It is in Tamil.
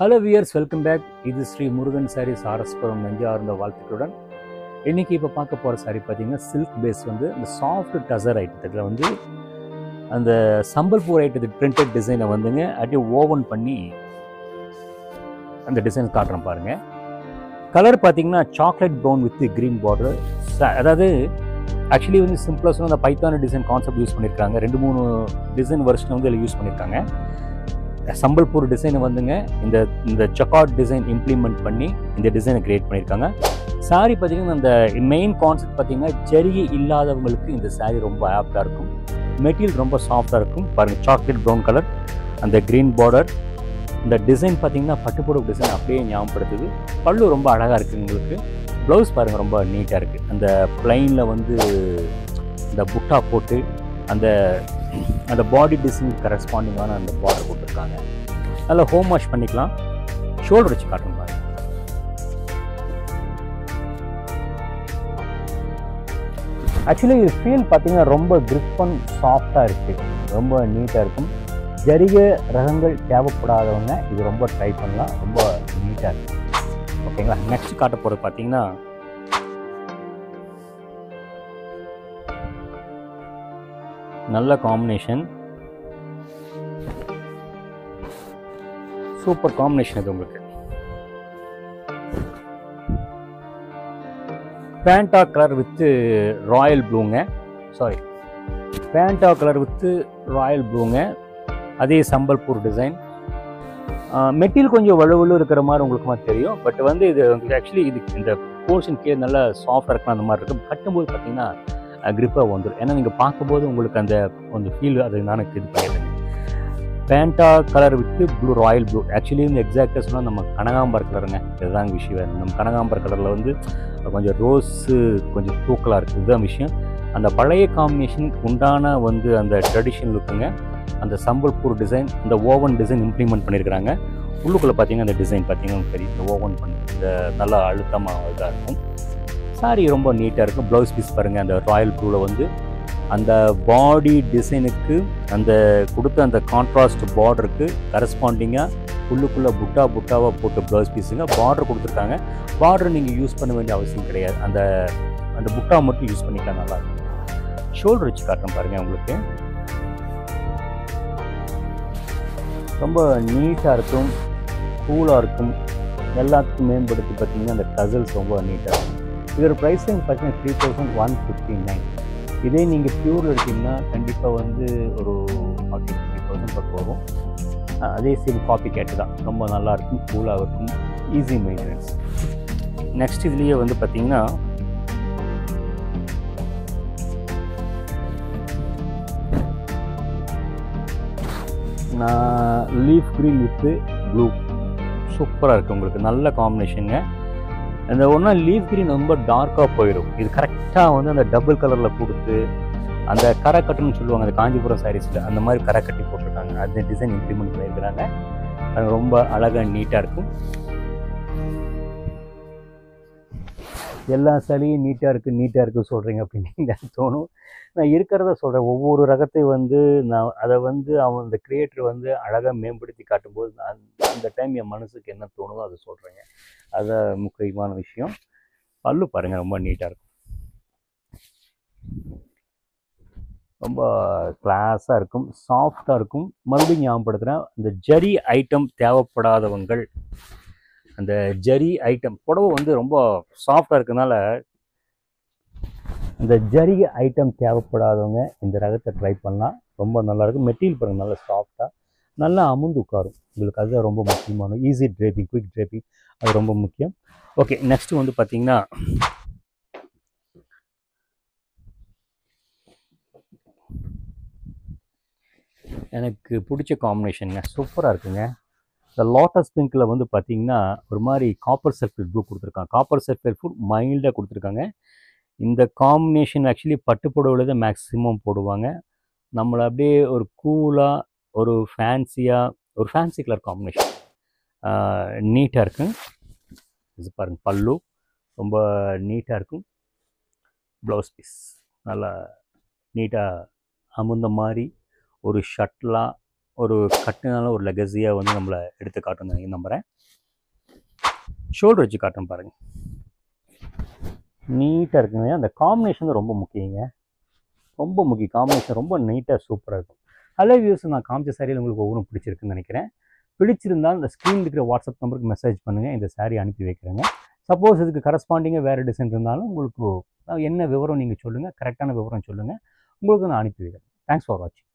Hello wears, welcome back. இது ஸ்ரீ முருகன் சாரீஸ் ஆர்எஸ்புரம் நெஞ்சார்ந்த வாழ்த்துக்களுடன். இன்றைக்கி இப்போ பார்க்க போகிற சாரீ பார்த்தீங்கன்னா சில்க் பேஸ் வந்து இந்த சாஃப்ட் டசர் ஐட்டத்தில் வந்து அந்த சம்பல்பூர் ஐட்டத்து பிரிண்டட் டிசைனை வந்துங்க அப்படியே ஓவன் பண்ணி அந்த டிசைன் காட்டுறேன் பாருங்கள். கலர் பார்த்தீங்கன்னா chocolate brown with green border. அதாவது ஆக்சுவலி வந்து சிம்பிளாக சொன்னால் அந்த பைத்தான டிசைன் கான்செப்ட் யூஸ் பண்ணியிருக்காங்க. 2-3 டிசைன் வெர்ஷன் வந்து இதில் யூஸ் பண்ணியிருக்காங்க. சம்பல்பூர் டிசைனை வந்துங்க இந்த ஜக்கார்ட் டிசைன் இம்ப்ளிமெண்ட் பண்ணி இந்த டிசைனை கிரியேட் பண்ணியிருக்காங்க. சாரீ பார்த்தீங்கன்னா அந்த மெயின் கான்செப்ட் பார்த்தீங்கன்னா ஜரிகை இல்லாதவங்களுக்கு இந்த சாரீ ரொம்ப ஆப்டாக இருக்கும். மெட்டீரியல் ரொம்ப சாஃப்டாக இருக்கும். பாருங்கள், சாக்லேட் ப்ரௌன் கலர், அந்த க்ரீன் பார்டர், இந்த டிசைன் பார்த்தீங்கன்னா பட்டுப்புடவை டிசைன் அப்படியே ஞாபகப்படுத்துது. பல்லு ரொம்ப அழகாக இருக்குது உங்களுக்கு. ப்ளவுஸ் பாருங்கள் ரொம்ப நீட்டாக இருக்குது. அந்த ப்ளைனில் வந்து இந்த புட்டா போட்டு அந்த பாடி டிசைன் கரஸ்பாண்டிங்கான அந்த பார்டர் போட்டிருக்காங்க. நல்லா ஹோம் வாஷ் பண்ணிக்கலாம். ஷோல்டர் வச்சு காட்டும் பாருங்க. ஆக்சுவலி இது ஃபீல் பார்த்தீங்கன்னா ரொம்ப கிரிப் அண்ட் சாஃப்டாக இருக்குது, ரொம்ப நீட்டாக இருக்கும். ஜரிகை ரகங்கள் தேவைப்படாதவங்க இது ரொம்ப ட்ரை பண்ணலாம், ரொம்ப நீட்டாக இருக்குது. ஓகேங்களா. நெக்ஸ்ட் காட்ட போகிறது பார்த்தீங்கன்னா நல்ல காம்பினேஷன், சூப்பர் காம்பினேஷன் இது உங்களுக்கு. பேண்டா கலர் வித் ராயல் ப்ளூங்க, பேண்டா கலர் வித் ராயல் ப்ளூங்க. அதே சம்பல்பூர் டிசைன். மெட்டீரியல் கொஞ்சம் வலுவலு இருக்கிற மாதிரி உங்களுக்கு தெரியும். பட் வந்து இது ஆக்சுவலி இது இந்த போர்ஷன் கே நல்லா சாஃப்டாக இருக்கலாம். அந்த மாதிரி இருக்கும். கட்டும்போது பார்த்தீங்கன்னா கிரிப்பாக வந்துடும். ஏன்னா நீங்கள் பார்க்கும்போது உங்களுக்கு அந்த ஃபீல் அது நானும் இது பண்ணிடுறேன். Fanta colour with blue, royal blue. Actually இந்த எக்ஸாக்டாக சொன்னால் நம்ம கனகாம்பர் கலருங்க. இதுதான் விஷயம். நம்ம கனகாம்பர் கலரில் வந்து கொஞ்சம் ரோஸு கொஞ்சம் தூக்கலாக இருக்குது. இதுதான் விஷயம். அந்த பழைய காம்பினேஷன் உண்டான வந்து அந்த ட்ரெடிஷனல் லுக்குங்க. அந்த சம்பல்பூர் டிசைன், இந்த ஓவன் டிசைன் இம்ப்ளிமெண்ட் பண்ணியிருக்கிறாங்க. உள்ளுக்குள்ளே பார்த்தீங்கன்னா அந்த டிசைன் பார்த்தீங்கன்னா தெரியும். இந்த ஓவன் பண்ணி இந்த நல்லா அழுத்தமாக இதாக இருக்கும். சாரி ரொம்ப நீட்டாக இருக்கும். ப்ளவுஸ் பீஸ் பாருங்கள், அந்த ராயல் ப்ளூவில் வந்து அந்த பாடி டிசைனுக்கு அந்த கொடுத்த அந்த கான்ட்ராஸ்ட் பார்டருக்கு கரஸ்பாண்டிங்காக உள்ளுக்குள்ளே புட்டாவாக போட்டு ப்ளவுஸ் பீஸுங்க. பார்டர் கொடுத்துருக்காங்க. பார்டர் நீங்கள் யூஸ் பண்ண வேண்டிய அவசியம் கிடையாது. அந்த புட்டா மட்டும் யூஸ் பண்ணிக்கலாம், நல்லாயிருக்கும். ஷோல்டர் வச்சு காட்டுறேன் பாருங்கள் உங்களுக்கு. ரொம்ப நீட்டாக இருக்கும், கூலாக இருக்கும். எல்லாத்துக்கும் மேம்படுத்தி பார்த்தீங்கன்னா அந்த டசல்ஸ் ரொம்ப நீட்டாக இருக்கும். இதோட ப்ரைஸிங் பார்த்தீங்கன்னா 3159. இதே நீங்கள் பியூர் எடுத்திங்கன்னா கண்டிப்பாக வந்து ஒரு 40-50,000 பக்கம் வரும். அதே சேம் காப்பி கேட்டு தான். ரொம்ப நல்லாயிருக்கும், கூலாக இருக்கும், ஈஸி மெயின்டெனன்ஸ். நெக்ஸ்ட் இதுலேயே வந்து பார்த்தீங்கன்னா லீஃப் க்ரீன் வித்து ப்ளூ சூப்பராக இருக்குது உங்களுக்கு. நல்ல காம்பினேஷனுங்க. அந்த ஒன்றா லீஃப் க்ரீன் ரொம்ப டார்க்காக போயிடும். இது கரெக்டாக வந்து அந்த டபுள் கலரில் கொடுத்து அந்த கரை கட்டுன்னு சொல்லுவாங்க, அந்த காஞ்சிபுரம் சாரீஸில் அந்த மாதிரி கரை கட்டி போட்டிருக்காங்க. அந்த டிசைன் இம்ப்ளிமெண்ட் பண்ணியிருக்கிறாங்க. அது ரொம்ப அழகாக நீட்டாக இருக்கும். எல்லா சாரியும் நீட்டாக இருக்குது சொல்கிறீங்க அப்படின்னு தோணும். நான் இருக்கிறத சொல்கிறேன். ஒவ்வொரு ரகத்தை வந்து நான் அதை வந்து அவன் இந்த கிரியேட்டர் வந்து அழகாக மேம்படுத்தி காட்டும்போது அந்த டைம் என் மனசுக்கு என்ன தோணுதோ அதை சொல்கிறேங்க. அதுதான் முக்கியமான விஷயம். பல்லு பாருங்கள், ரொம்ப நீட்டாக இருக்கும், ரொம்ப கிளாஸாக இருக்கும், சாஃப்டாக இருக்கும். மறுபடியும் ஞாபகப்படுத்துகிறேன், இந்த ஜரி ஐட்டம் தேவைப்படாதவங்கள், அந்த ஜரி ஐட்டம் புடவை வந்து ரொம்ப சாஃப்டாக இருக்கிறதுனால இந்த ஜரிகை ஐட்டம் தேவைப்படாதவங்க இந்த ரகத்தை ட்ரை பண்ணலாம். ரொம்ப நல்லாயிருக்கும். மெட்டீரியல் பாருங்கள், நல்லா சாஃப்டாக நல்லா அமுந்து உட்காரும் உங்களுக்கு. அதுதான் ரொம்ப முக்கியமான ஈஸி ட்ரேப்பிங், குயிக் ட்ரேப்பிங், அது ரொம்ப முக்கியம். ஓகே, நெக்ஸ்ட்டு வந்து பார்த்திங்கன்னா எனக்கு பிடிச்ச காம்பினேஷனுங்க. சூப்பராக இருக்குங்க. இந்த லோட்டஸ் பிங்க்கில் வந்து பார்த்திங்கன்னா ஒரு மாதிரி காப்பர் சல்ஃபேட் ப்ளூ கொடுத்துருக்காங்க. காப்பர் சல்ஃபேட் ப்ளூ மைல்டாக கொடுத்துருக்காங்க. இந்த காம்பினேஷன் ஆக்சுவலி பட்டு புடவையில் தான் மேக்ஸிமம் போடுவாங்க. நம்மளை அப்படியே ஒரு கூலாக ஒரு ஃபேன்சி கலர் காம்பினேஷன் நீட்டாக இருக்கும். இது பாருங்கள், பல்லு ரொம்ப நீட்டாக இருக்கும். ப்ளவுஸ் பீஸ் நல்லா நீட்டாக அமுந்த மாதிரி ஒரு ஷர்ட்லாம் ஒரு கட்டினால ஒரு லெகசியாக வந்து நம்மளை எடுத்து காட்டணும் நான் நம்புகிறேன். ஷோல்டர் வச்சு காட்டுறேன் பாருங்கள், நீட்டாக இருக்குங்க. அந்த காம்பினேஷன் ரொம்ப முக்கியங்க, ரொம்ப முக்கியம். காம்பினேஷன் ரொம்ப நீட்டாக சூப்பராக இருக்கும். ஹலோ வியூஸ், நான் காமிச்ச சாரியில் உங்களுக்கு ஒவ்வொன்றும் பிடிச்சிருக்குன்னு நினைக்கிறேன். பிடிச்சிருந்தால் இந்த ஸ்க்ரீன் இருக்கிற வாட்ஸ்அப் நம்பருக்கு மெசேஜ் பண்ணுங்கள், இந்த சாரீ அனுப்பி வைக்கிறேங்க. சப்போஸ் இதுக்கு கரஸ்பாண்டிங்காக வேறு டிசைன் இருந்தாலும் உங்களுக்கு என்ன விவரம் நீங்கள் சொல்லுங்கள், கரெக்டான விவரம் சொல்லுங்கள், உங்களுக்கு நான் அனுப்பி வைக்கிறேன். தேங்க்ஸ் ஃபார் வாட்சிங்.